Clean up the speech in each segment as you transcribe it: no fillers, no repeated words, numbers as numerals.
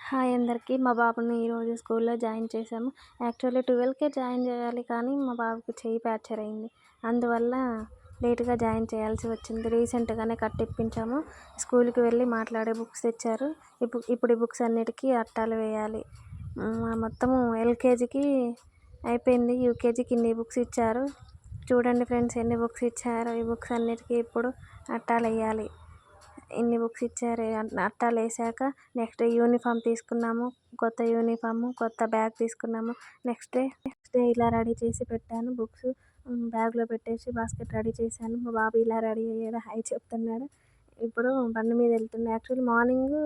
Hi అందరికీ. మా బాబుని ఈరోజు స్కూల్లో జాయిన్ చేశాము. యాక్చువల్లీ 12కే జాయిన్ చేయాలి కానీ మా బాబుకి చెయ్యి ఫ్రాక్చర్ అయింది. అందువల్ల లేట్గా జాయిన్ చేయాల్సి వచ్చింది. రీసెంట్గానే కట్టిప్పించాము. స్కూల్కి వెళ్ళి మాట్లాడే బుక్స్ తెచ్చారు. ఇప్పుడు ఈ బుక్స్ అన్నిటికీ అట్టాలు వేయాలి. మొత్తము ఎల్కేజీకి అయిపోయింది. యూకేజీకి ఇన్ని బుక్స్ ఇచ్చారు. చూడండి ఫ్రెండ్స్ ఎన్ని బుక్స్ ఇచ్చారు. ఈ బుక్స్ అన్నిటికీ ఇప్పుడు అట్టాలు వేయాలి. ఇన్ని బుక్స్ ఇచ్చారు. అట్టాలు వేసాక నెక్స్ట్ డే యూనిఫామ్ తీసుకున్నాము. కొత్త యూనిఫాము, కొత్త బ్యాగ్ తీసుకున్నాము. నెక్స్ట్ డే ఇలా రెడీ చేసి పెట్టాను. బుక్స్ బ్యాగ్లో పెట్టేసి బాస్కెట్ రెడీ చేశాను. మా బాబు ఇలా రెడీ అయ్యాడు. హాయ్ చెప్తున్నాడు. ఇప్పుడు బండి మీద వెళ్తున్నాడు. యాక్చువల్లీ మార్నింగ్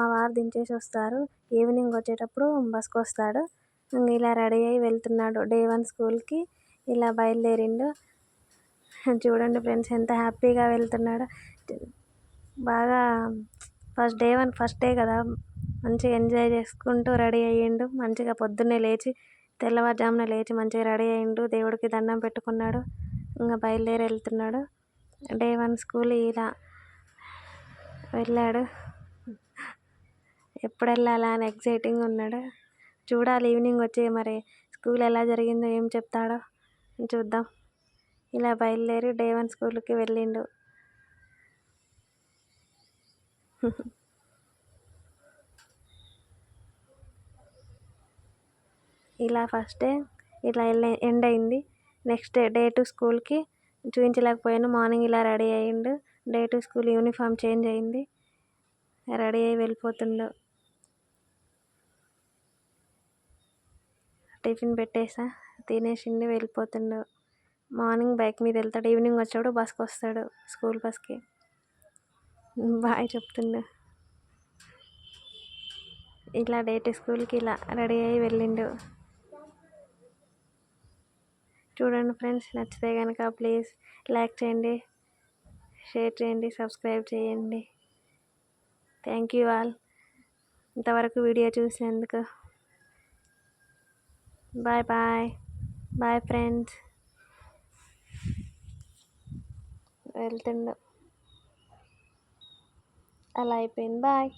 మా వారు దించేసి వస్తారు. ఈవినింగ్ వచ్చేటప్పుడు బస్కి వస్తాడు. ఇలా రెడీ అయ్యి వెళ్తున్నాడు. డే 1 స్కూల్కి ఇలా బయలుదేరిండు. చూడండి ఫ్రెండ్స్ ఎంత హ్యాపీగా వెళ్తున్నాడు. బాగా ఫస్ట్ డే కదా, మంచిగా ఎంజాయ్ చేసుకుంటూ రెడీ అయ్యిండు. మంచిగా పొద్దున్నే లేచి తెల్లవారుజామున లేచి మంచిగా రెడీ అయ్యిండు. దేవుడికి దండం పెట్టుకున్నాడు. ఇంకా బయలుదేరి వెళ్తున్నాడు. డే 1 స్కూల్ ఇలా వెళ్ళాడు. ఎప్పుడు వెళ్ళాలా అని ఎగ్జైటింగ్ ఉన్నాడు. చూడాలి ఈవినింగ్ వచ్చి మరి స్కూల్ ఎలా జరిగిందో ఏం చెప్తాడో చూద్దాం. ఇలా బయలుదేరి డే 1 స్కూల్కి వెళ్ళిండు. ఇలా ఫస్ట్ డే ఇలా ఎండ్ అయింది. నెక్స్ట్ డే 2 స్కూల్కి చూపించలేకపోయాను. మార్నింగ్ ఇలా రెడీ అయ్యిండు. డే 2 స్కూల్ యూనిఫామ్ చేంజ్ అయింది. రెడీ అయ్యి వెళ్ళిపోతుండు. టిఫిన్ పెట్టేసా, తినేసిండి వెళ్ళిపోతుండు. మార్నింగ్ బైక్ మీద వెళ్తాడు. ఈవినింగ్ వచ్చాడు బస్కి వస్తాడు. స్కూల్ బస్కి బాయ్ చెప్తుండు. ఇలా డే 2 స్కూల్కి ఇలా రెడీ అయ్యి వెళ్ళిండు. చూడండి ఫ్రెండ్స్, నచ్చితే కనుక ప్లీజ్ లైక్ చేయండి, షేర్ చేయండి, సబ్స్క్రైబ్ చేయండి. థ్యాంక్ యూ ఆల్ ఇంతవరకు వీడియో చూసినందుకు. Bye bye bye friends. వెళ్తుండు. అలా అయిపోయింది. బాయ్.